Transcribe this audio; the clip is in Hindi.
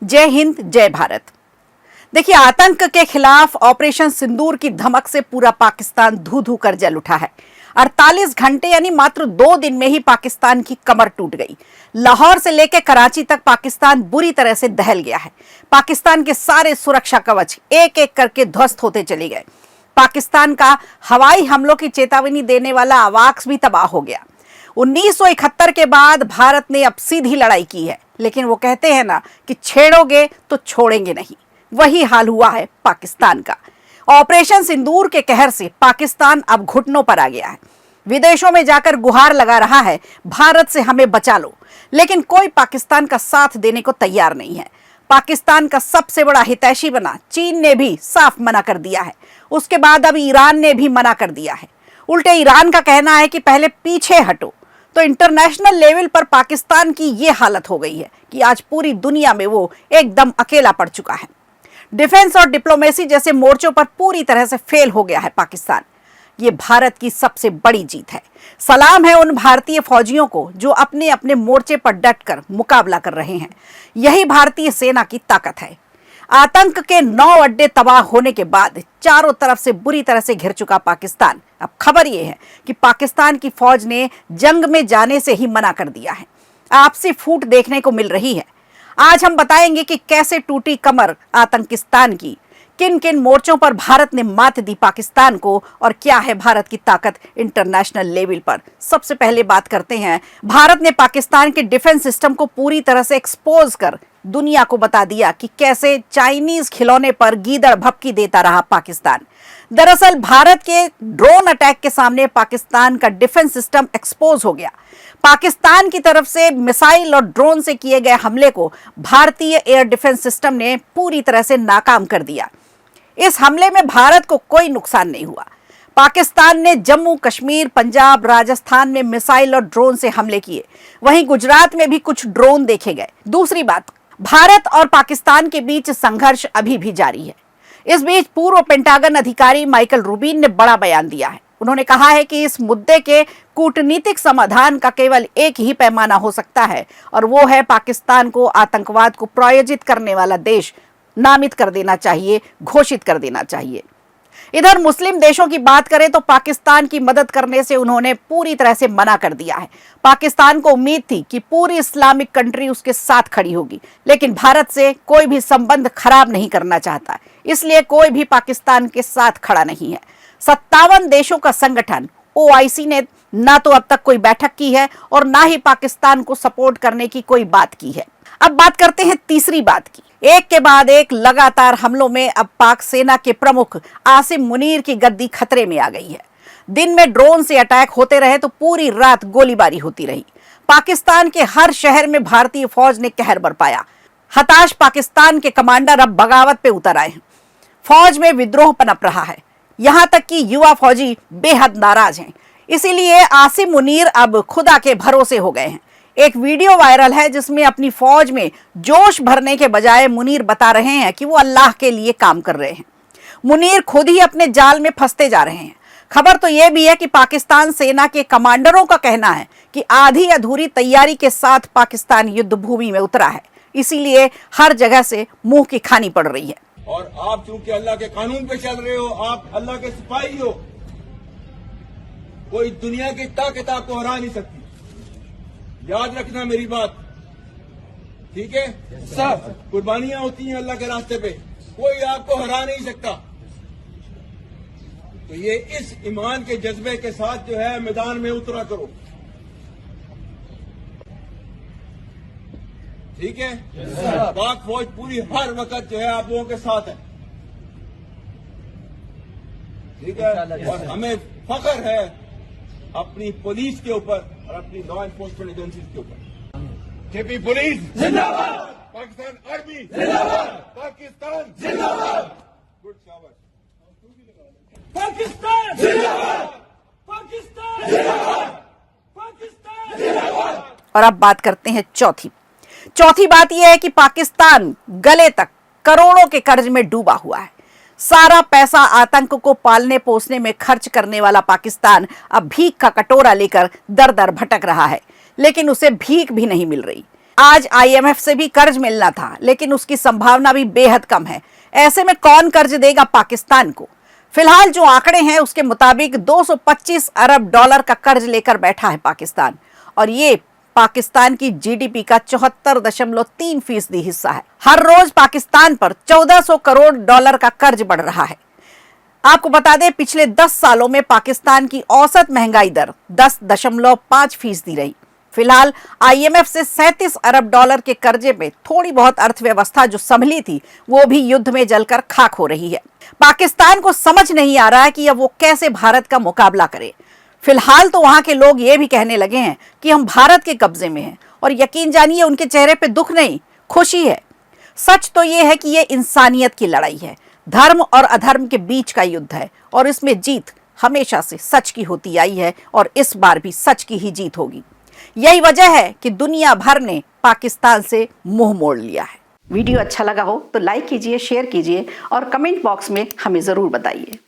जय हिंद, जय भारत। देखिए, आतंक के खिलाफ ऑपरेशन सिंदूर की धमक से पूरा पाकिस्तान धू धू कर जल उठा है। 48 घंटे यानी मात्र 2 दिन में ही पाकिस्तान की कमर टूट गई। लाहौर से लेकर कराची तक पाकिस्तान बुरी तरह से दहल गया है। पाकिस्तान के सारे सुरक्षा कवच एक एक करके ध्वस्त होते चले गए। पाकिस्तान का हवाई हमलों की चेतावनी देने वाला आवाक्स भी तबाह हो गया। 1971 के बाद भारत ने अब सीधी लड़ाई की है, लेकिन वो कहते हैं ना कि छेड़ोगे तो छोड़ेंगे नहीं। वही हाल हुआ है पाकिस्तान का। ऑपरेशन सिंदूर के कहर से पाकिस्तान अब घुटनों पर आ गया है। विदेशों में जाकर गुहार लगा रहा है, भारत से हमें बचा लो, लेकिन कोई पाकिस्तान का साथ देने को तैयार नहीं है। पाकिस्तान का सबसे बड़ा हितैषी बना चीन ने भी साफ मना कर दिया है। उसके बाद अब ईरान ने भी मना कर दिया है। उल्टे ईरान का कहना है कि पहले पीछे हटो। तो इंटरनेशनल लेवल पर पाकिस्तान की ये हालत हो गई है कि आज पूरी दुनिया में वो एकदम अकेला पड़ चुका है। डिफेंस और डिप्लोमेसी जैसे मोर्चों पर पूरी तरह से फेल हो गया है पाकिस्तान। ये भारत की सबसे बड़ी जीत है। सलाम है उन भारतीय फौजियों को जो अपने अपने मोर्चे पर डटकर मुकाबला कर रहे हैं। यही भारतीय सेना की ताकत है। आतंक के 9 अड्डे तबाह होने के बाद चारों तरफ से बुरी तरह से घिर चुका पाकिस्तान, अब खबर यह है कि पाकिस्तान की फौज ने जंग में जाने से ही मना कर दिया है। आपसी फूट देखने को मिल रही है। आज हम बताएंगे कि कैसे टूटी कमर आतंकिस्तान की, किन किन मोर्चों पर भारत ने मात दी पाकिस्तान को, और क्या है भारत की ताकत इंटरनेशनल लेवल पर। सबसे पहले बात करते हैं, भारत ने पाकिस्तान के डिफेंस सिस्टम को पूरी तरह से एक्सपोज कर दुनिया को बता दिया कि कैसे चाइनीज खिलौने पर गीदड़ भपकी देता रहा पाकिस्तान। दरअसल भारत के ड्रोन अटैक के सामने पाकिस्तान का डिफेंस सिस्टम एक्सपोज हो गया। पाकिस्तान की तरफ से मिसाइल और ड्रोन से किए गए हमले को भारतीय एयर डिफेंस सिस्टम ने पूरी तरह से नाकाम कर दिया। इस हमले में भारत को कोई नुकसान नहीं हुआ। पाकिस्तान ने जम्मू कश्मीर, पंजाब, राजस्थान में मिसाइल और ड्रोन से हमले किए। वहीं गुजरात में भी कुछ ड्रोन देखे गए। दूसरी बात, भारत और पाकिस्तान के बीच संघर्ष अभी भी जारी है। इस बीच पूर्व पेंटागन अधिकारी माइकल रूबिन ने बड़ा बयान दिया है। उन्होंने कहा है कि इस मुद्दे के कूटनीतिक समाधान का केवल एक ही पैमाना हो सकता है, और वो है पाकिस्तान को आतंकवाद को प्रायोजित करने वाला देश नामित कर देना चाहिए, घोषित कर देना चाहिए। इधर मुस्लिम देशों की बात करें तो पाकिस्तान की मदद करने से उन्होंने पूरी तरह से मना कर दिया है। पाकिस्तान को उम्मीद थी कि पूरी इस्लामिक कंट्री उसके साथ खड़ी होगी, लेकिन भारत से कोई भी संबंध खराब नहीं करना चाहता, इसलिए कोई भी पाकिस्तान के साथ खड़ा नहीं है। 57 देशों का संगठन OIC ने ना तो अब तक कोई बैठक की है और ना ही पाकिस्तान को सपोर्ट करने की कोई बात की है। अब बात करते हैं तीसरी बात की। एक के बाद एक लगातार हमलों में अब पाक सेना के प्रमुख आसिम मुनीर की गद्दी खतरे में आ गई है। दिन में ड्रोन से अटैक होते रहे तो पूरी रात गोलीबारी होती रही। पाकिस्तान के हर शहर में भारतीय फौज ने कहर बरपाया। हताश पाकिस्तान के कमांडर अब बगावत पे उतर आए हैं। फौज में विद्रोह पनप रहा है। यहां तक कि युवा फौजी बेहद नाराज हैं। इसीलिए आसिम मुनीर अब खुदा के भरोसे हो गए हैं। एक वीडियो वायरल है जिसमें अपनी फौज में जोश भरने के बजाय मुनीर बता रहे हैं कि वो अल्लाह के लिए काम कर रहे हैं। मुनीर खुद ही अपने जाल में फंसते जा रहे हैं। खबर तो यह भी है कि पाकिस्तान सेना के कमांडरों का कहना है कि आधी अधूरी तैयारी के साथ पाकिस्तान युद्ध भूमि में उतरा है, इसीलिए हर जगह से मुंह की खानी पड़ रही है। और आप चूंकि अल्लाह के कानून पे चल रहे हो, आप अल्लाह के सिपाही हो, कोई दुनिया की ताकत आपको हरा नहीं सकती। याद रखना मेरी बात, ठीक है? सब कुर्बानियां होती हैं अल्लाह के रास्ते पे, कोई आपको हरा नहीं सकता। तो ये इस ईमान के जज्बे के साथ जो है मैदान में उतरा करो, ठीक है? पाक फौज पूरी हर वक्त जो है आप लोगों के साथ है, ठीक है? और हमें फख्र है अपनी पुलिस के ऊपर और अपनी लॉ एनफोर्समेंट एजेंसीज के ऊपर। केपी पुलिस जिंदाबाद, पाकिस्तान आर्मी जिंदाबाद, पाकिस्तान जिंदाबाद, गुड शाबाश, पाकिस्तान जिंदाबाद, पाकिस्तान जिंदाबाद, पाकिस्तान जिंदाबाद। और अब बात करते हैं चौथी बात यह है कि पाकिस्तान गले तक करोड़ों के कर्ज में डूबा हुआ है। सारा पैसा आतंक को पालने पोसने में खर्च करने वाला पाकिस्तान अब भीख का कटोरा लेकर दर दर भटक रहा है, लेकिन उसे भीख भी नहीं मिल रही। आज IMF से भी कर्ज मिलना था, लेकिन उसकी संभावना भी बेहद कम है। ऐसे में कौन कर्ज देगा पाकिस्तान को? फिलहाल जो आंकड़े हैं उसके मुताबिक 225 अरब डॉलर का कर्ज लेकर बैठा है पाकिस्तान, और ये पाकिस्तान की GDP का 74.3% हिस्सा है। हर रोज पाकिस्तान पर 1400 करोड़ डॉलर का कर्ज बढ़ रहा है। आपको बता दें, पिछले 10 सालों में पाकिस्तान की औसत महंगाई दर 10.5% रही। फिलहाल IMF से 37 अरब डॉलर के कर्जे में थोड़ी बहुत अर्थव्यवस्था जो संभली थी, वो भी युद्ध में जलकर खाक हो रही है। पाकिस्तान को समझ नहीं आ रहा है कि अब वो कैसे भारत का मुकाबला करे। फिलहाल तो वहां के लोग ये भी कहने लगे हैं कि हम भारत के कब्जे में हैं, और यकीन जानिए उनके चेहरे पे दुख नहीं, खुशी है। सच तो ये है कि ये इंसानियत की लड़ाई है, धर्म और अधर्म के बीच का युद्ध है, और इसमें जीत हमेशा से सच की होती आई है, और इस बार भी सच की ही जीत होगी। यही वजह है कि दुनिया भर ने पाकिस्तान से मुंह मोड़ लिया है। वीडियो अच्छा लगा हो तो लाइक कीजिए, शेयर कीजिए और कमेंट बॉक्स में हमें जरूर बताइए।